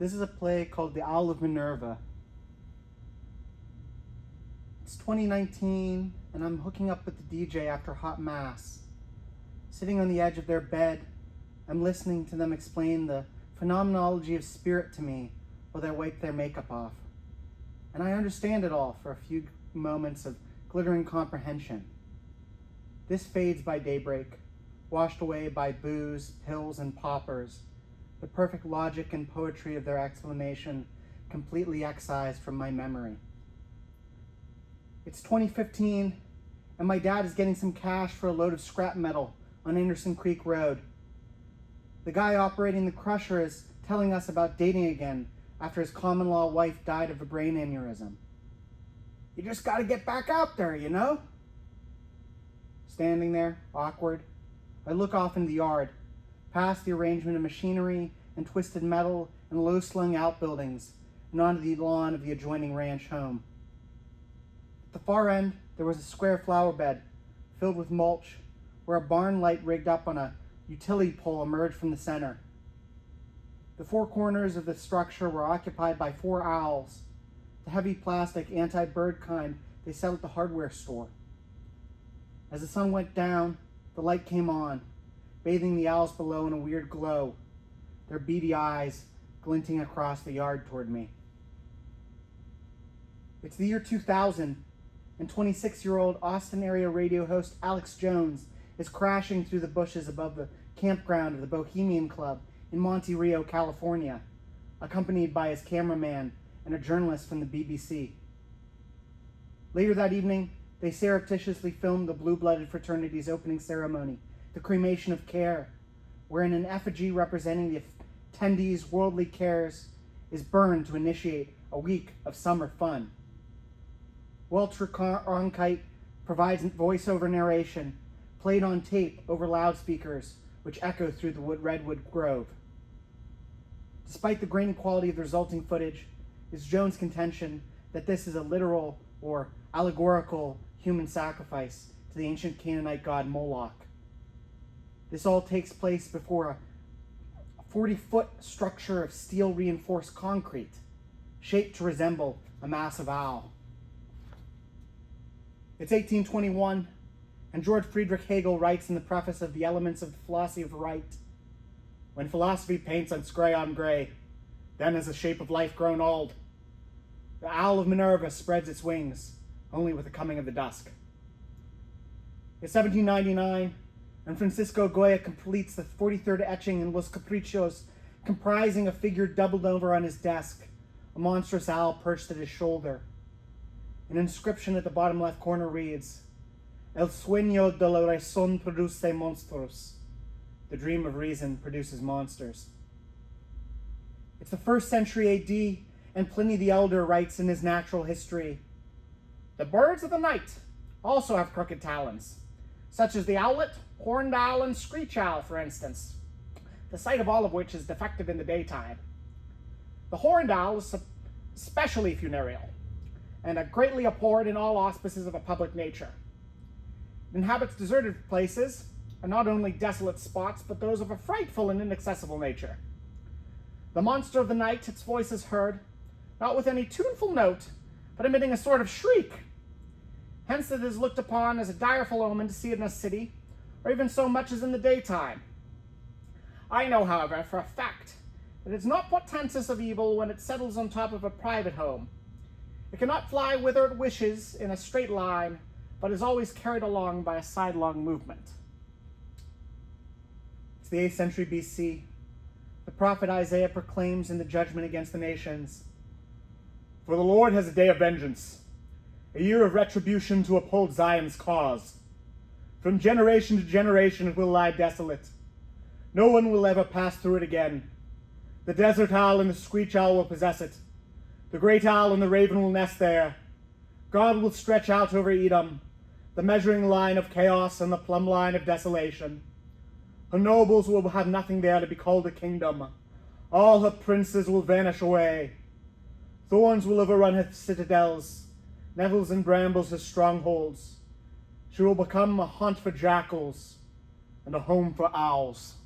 This is a play called The Owl of Minerva. It's 2019, and I'm hooking up with the DJ after hot mass. Sitting on the edge of their bed, I'm listening to them explain the phenomenology of spirit to me while they wipe their makeup off. And I understand it all for a few moments of glittering comprehension. This fades by daybreak, washed away by booze, pills, and poppers, the perfect logic and poetry of their explanation completely excised from my memory. It's 2015, and my dad is getting some cash for a load of scrap metal on Anderson Creek Road. The guy operating the crusher is telling us about dating again after his common-law wife died of a brain aneurysm. You just gotta get back out there, you know? Standing there, awkward, I look off into the yard, past the arrangement of machinery and twisted metal and low-slung outbuildings, and onto the lawn of the adjoining ranch home. At the far end, there was a square flower bed filled with mulch, where a barn light rigged up on a utility pole emerged from the center. The four corners of the structure were occupied by 4 owls, the heavy plastic anti-bird kind they sell at the hardware store. As the sun went down, the light came on, bathing the owls below in a weird glow, their beady eyes glinting across the yard toward me. It's the year 2000, and 26-year-old Austin area radio host Alex Jones is crashing through the bushes above the campground of the Bohemian Club in Monte Rio, California, accompanied by his cameraman and a journalist from the BBC. Later that evening, they surreptitiously filmed the blue-blooded fraternity's opening ceremony, the cremation of care, wherein an effigy representing the attendees' worldly cares is burned to initiate a week of summer fun. Walter Cronkite provides voiceover narration, played on tape over loudspeakers, which echo through the redwood grove. Despite the grainy quality of the resulting footage, it's Jones' contention that this is a literal or allegorical human sacrifice to the ancient Canaanite god Moloch. This all takes place before a 40-foot structure of steel-reinforced concrete, shaped to resemble a massive owl. It's 1821, and George Friedrich Hegel writes in the preface of The Elements of the Philosophy of Right, "When philosophy paints on gray, then has the shape of life grown old. The Owl of Minerva spreads its wings, only with the coming of the dusk." It's 1799, and Francisco Goya completes the 43rd etching in Los Caprichos, comprising a figure doubled over on his desk, a monstrous owl perched at his shoulder. An inscription at the bottom left corner reads, "El sueño de la razón produce monstruos." The dream of reason produces monsters. It's the 1st century AD, and Pliny the Elder writes in his Natural History, "The birds of the night also have crooked talons, such as the owlet, horned owl, and screech owl, for instance, the sight of all of which is defective in the daytime. The horned owl is especially funereal, and greatly abhorred in all auspices of a public nature. It inhabits deserted places, and not only desolate spots, but those of a frightful and inaccessible nature. The monster of the night, its voice is heard, not with any tuneful note, but emitting a sort of shriek. Hence it is looked upon as a direful omen to see it in a city, or even so much as in the daytime. I know, however, for a fact, that it is not portentous of evil when it settles on top of a private home. It cannot fly whither it wishes in a straight line, but is always carried along by a sidelong movement." It's the 8th century BC. The prophet Isaiah proclaims in the judgment against the nations, "For the Lord has a day of vengeance, a year of retribution to uphold Zion's cause. From generation to generation it will lie desolate. No one will ever pass through it again. The desert owl and the screech owl will possess it. The great owl and the raven will nest there. God will stretch out over Edom, the measuring line of chaos and the plumb line of desolation. Her nobles will have nothing there to be called a kingdom. All her princes will vanish away. Thorns will overrun her citadels, nettles and brambles her strongholds. She will become a haunt for jackals and a home for owls."